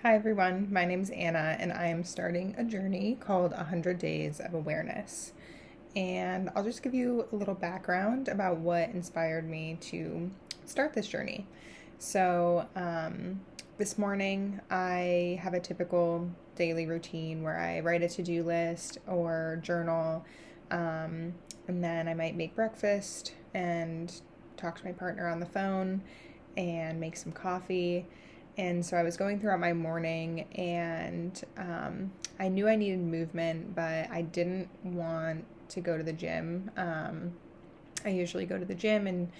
Hi everyone, my name's Anna and I am starting a journey called 100 Days of Awareness. And I'll just give you a little background about what inspired me to start this journey. This morning I have a typical daily routine where I write a to-do list or journal, and then I might make breakfast and talk to my partner on the phone and make some coffee. And so I was going throughout my morning and I knew I needed movement, but I didn't want to go to the gym. I usually go to the gym and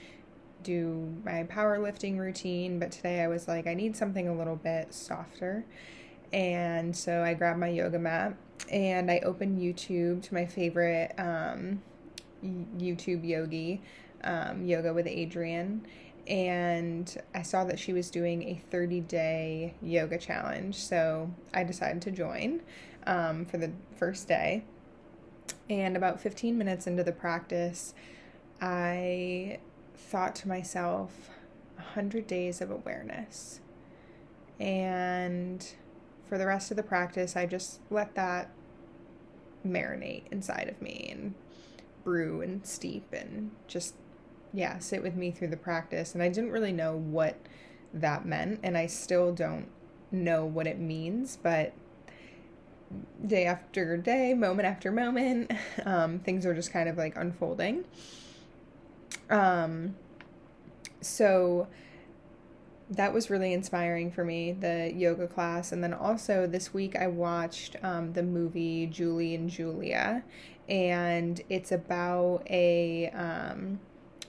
do my powerlifting routine, but today I was like, I need something a little bit softer. And so I grabbed my yoga mat and I opened YouTube to my favorite YouTube yogi, Yoga with Adrienne. And I saw that she was doing a 30-day yoga challenge. So I decided to join for the first day. And about 15 minutes into the practice, I thought to myself, 100 days of awareness. And for the rest of the practice, I just let that marinate inside of me and brew and steep and just sit with me through the practice. And I didn't really know what that meant, and I still don't know what it means, but day after day, moment after moment, things are just kind of like unfolding. So that was really inspiring for me, the yoga class. And then also this week I watched the movie Julie and Julia, and it's about a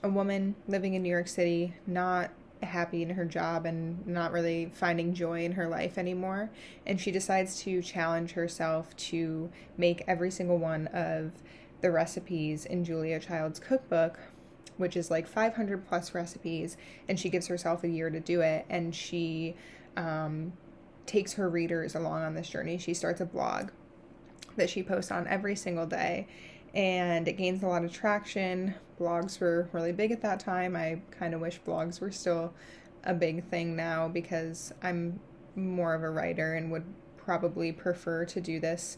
woman living in New York City, not happy in her job and not really finding joy in her life anymore. And she decides to challenge herself to make every single one of the recipes in Julia Child's cookbook, which is like 500 plus recipes. And she gives herself a year to do it. And she takes her readers along on this journey. She starts a blog that she posts on every single day, and it gains a lot of traction. Blogs were really big at that time. I kind of wish blogs were still a big thing now, because I'm more of a writer and would probably prefer to do this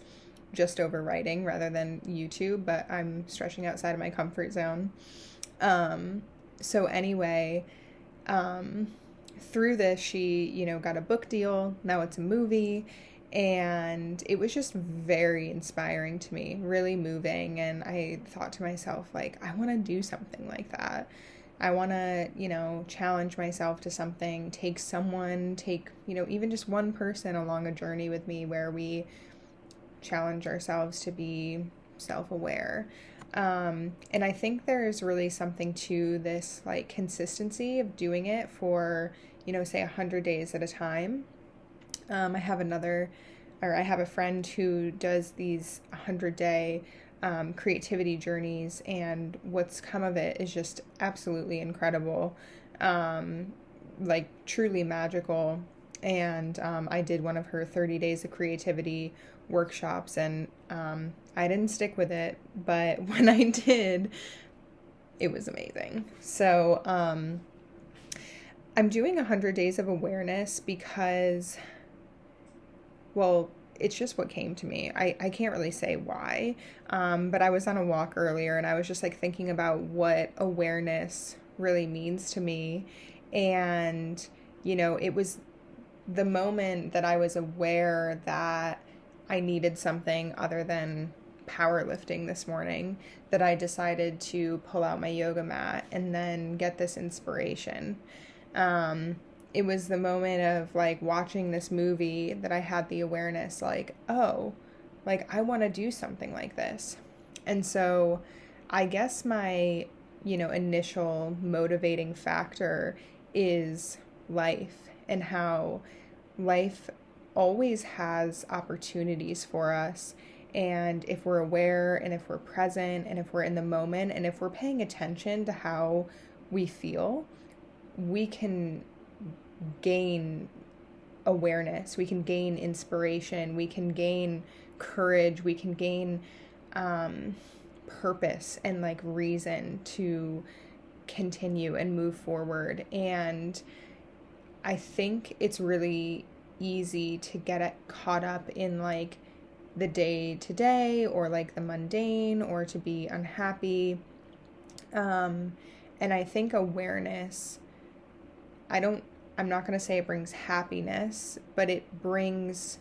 just over writing rather than YouTube, but I'm stretching outside of my comfort zone. So anyway, through this, she, got a book deal. Now it's a movie. And it was just very inspiring to me, really moving. And I thought to myself, like, I want to do something like that. I want to, challenge myself to something, take, even just one person along a journey with me where we challenge ourselves to be self-aware. And I think there's really something to this, like, consistency of doing it for, say 100 days at a time. I have a friend who does these 100-day creativity journeys, and what's come of it is just absolutely incredible, like truly magical. And I did one of her 30 days of creativity workshops, and I didn't stick with it, but when I did, it was amazing. So I'm doing 100 days of awareness because, well, it's just what came to me. I can't really say why, but I was on a walk earlier and I was just like thinking about what awareness really means to me. And, it was the moment that I was aware that I needed something other than powerlifting this morning, that I decided to pull out my yoga mat and then get this inspiration. It was the moment of like watching this movie that I had the awareness, like, oh, like I want to do something like this. And so I guess my, initial motivating factor is life, and how life always has opportunities for us. And if we're aware, and if we're present, and if we're in the moment, and if we're paying attention to how we feel, we can gain awareness, we can gain inspiration, we can gain courage, we can gain purpose and like reason to continue and move forward. And I think it's really easy to get caught up in like the day to day or like the mundane or to be unhappy. Um, and I think awareness, I don't, I'm not going to say it brings happiness, but it brings,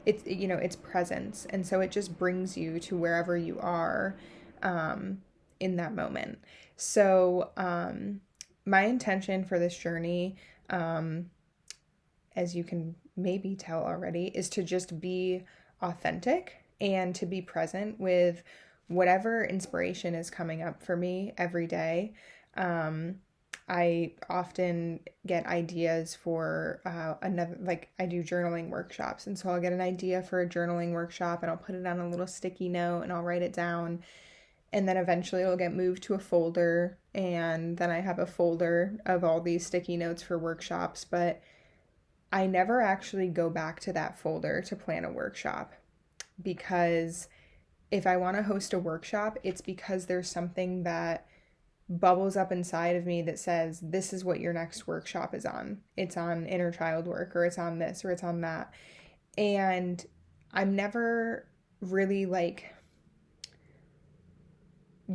it's presence. And so it just brings you to wherever you are in that moment. So, my intention for this journey, as you can maybe tell already, is to just be authentic and to be present with whatever inspiration is coming up for me every day. I often get ideas for another, like I do journaling workshops. And so I'll get an idea for a journaling workshop and I'll put it on a little sticky note and I'll write it down. And then eventually it'll get moved to a folder. And then I have a folder of all these sticky notes for workshops. But I never actually go back to that folder to plan a workshop, because if I want to host a workshop, it's because there's something that bubbles up inside of me that says, this is what your next workshop is on. It's on inner child work, or it's on this, or it's on that. And I'm never really like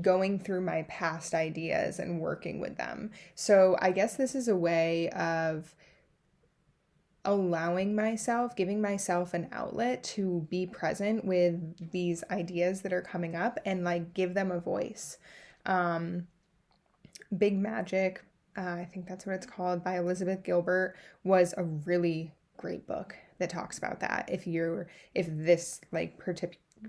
going through my past ideas and working with them. So I guess this is a way of allowing myself, giving myself an outlet to be present with these ideas that are coming up and like give them a voice. Big Magic, I think that's what it's called, by Elizabeth Gilbert, was a really great book that talks about that. If this like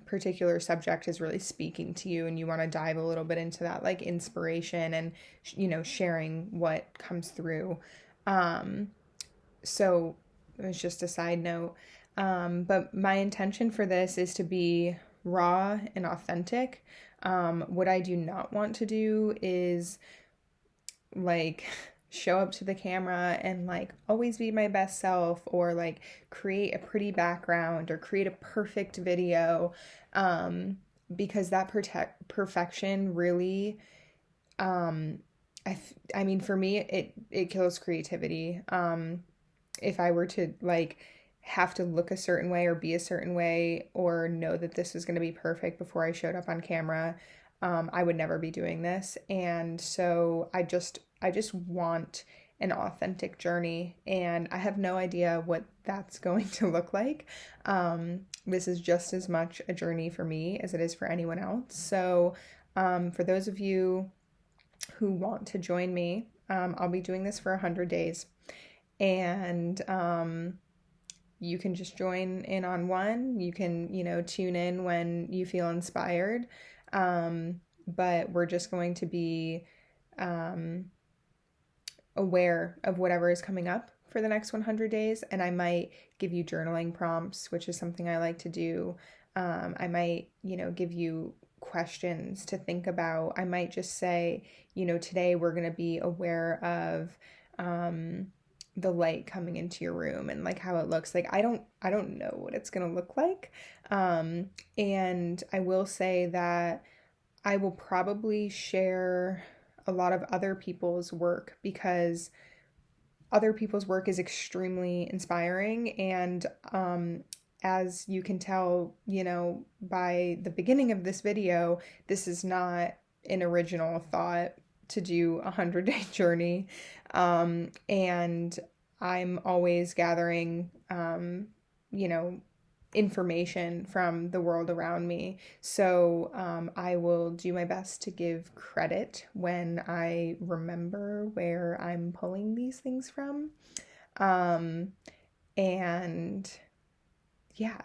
particular subject is really speaking to you and you want to dive a little bit into that like inspiration and sharing what comes through. So it's just a side note. But my intention for this is to be raw and authentic. What I do not want to do is like show up to the camera and like always be my best self, or like create a pretty background or create a perfect video, because that perfection really, I mean, for me, it kills creativity. If I were to like have to look a certain way or be a certain way or know that this was going to be perfect before I showed up on camera, I would never be doing this. And so I just want an authentic journey, and I have no idea what that's going to look like. This is just as much a journey for me as it is for anyone else. So for those of you who want to join me, I'll be doing this for 100 days. And you can just join in on one. You can, tune in when you feel inspired. But we're just going to be aware of whatever is coming up for the next 100 days. And I might give you journaling prompts, which is something I like to do. I might, give you questions to think about. I might just say, today we're going to be aware of the light coming into your room and like how it looks. Like I don't know what it's going to look like. And I will say that I will probably share a lot of other people's work, because other people's work is extremely inspiring. And as you can tell, by the beginning of this video, this is not an original thought to do a 100-day journey. And I'm always gathering, information from the world around me. So I will do my best to give credit when I remember where I'm pulling these things from. And yeah,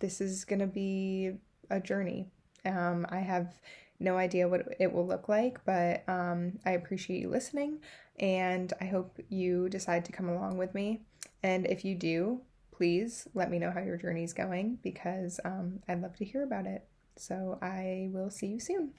this is going to be a journey. I have no idea what it will look like, but I appreciate you listening, and I hope you decide to come along with me. And if you do, please let me know how your journey is going, because I'd love to hear about it. So I will see you soon.